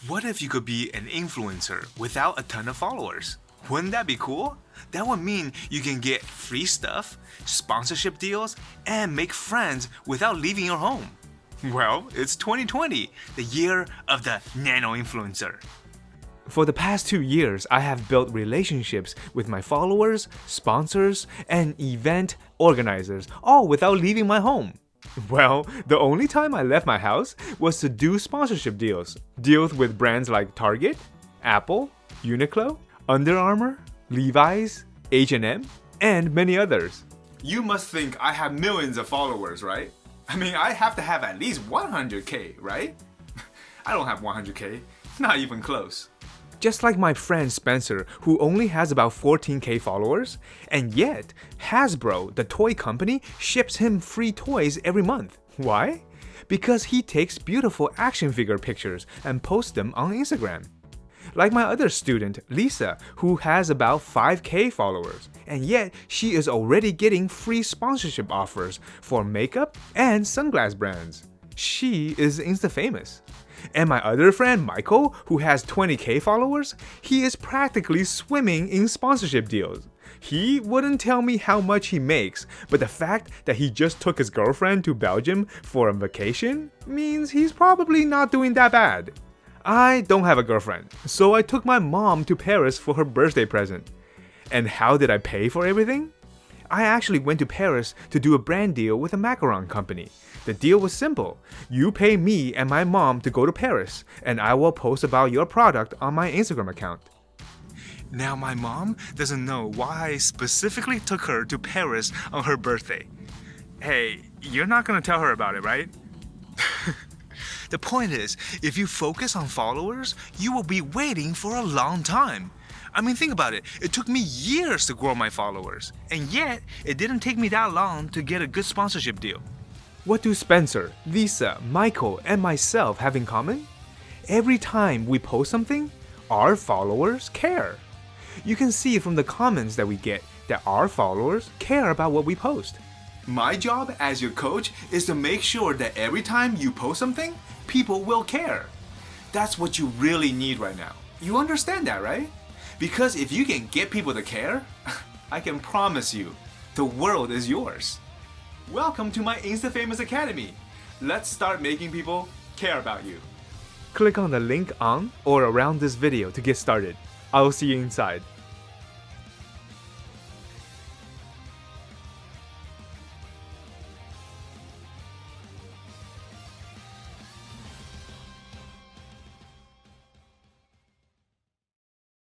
What if you could be an influencer without a ton of followers? Wouldn't that be cool? That would mean you can get free stuff, sponsorship deals, and make friends without leaving your home. Well, it's 2020, the year of the nano influencer. For the past 2 years, I have built relationships with my followers, sponsors, and event organizers, all without leaving my home. Well, the only time I left my house was to do sponsorship deals. Deals with brands like Target, Apple, Uniqlo, Under Armour, Levi's, H&M, and many others. You must think I have millions of followers, right? I mean, I have to have at least 100k, right? I don't have 100k, not even close. Just like my friend Spencer, who only has about 14k followers, and yet Hasbro, the toy company, ships him free toys every month. Why? Because he takes beautiful action figure pictures and posts them on Instagram. Like my other student, Lisa, who has about 5k followers, and yet she is already getting free sponsorship offers for makeup and sunglass brands. She is Insta-famous. And my other friend Michael, who has 20k followers, he is practically swimming in sponsorship deals. He wouldn't tell me how much he makes, but the fact that he just took his girlfriend to Belgium for a vacation means he's probably not doing that bad. I don't have a girlfriend, so I took my mom to Paris for her birthday present. And how did I pay for everything? I actually went to Paris to do a brand deal with a macaron company. The deal was simple. You pay me and my mom to go to Paris, and I will post about your product on my Instagram account. Now my mom doesn't know why I specifically took her to Paris on her birthday. Hey, you're not gonna tell her about it, right? The point is, if you focus on followers, you will be waiting for a long time. I mean, think about it. It took me years to grow my followers, and yet it didn't take me that long to get a good sponsorship deal. What do Spencer, Lisa, Michael, and myself have in common? Every time we post something, our followers care. You can see from the comments that we get that our followers care about what we post. My job as your coach is to make sure that every time you post something, people will care. That's what you really need right now. You understand that, right? Because if you can get people to care, I can promise you, the world is yours. Welcome to my Insta-Famous Academy. Let's start making people care about you. Click on the link on or around this video to get started. I'll see you inside.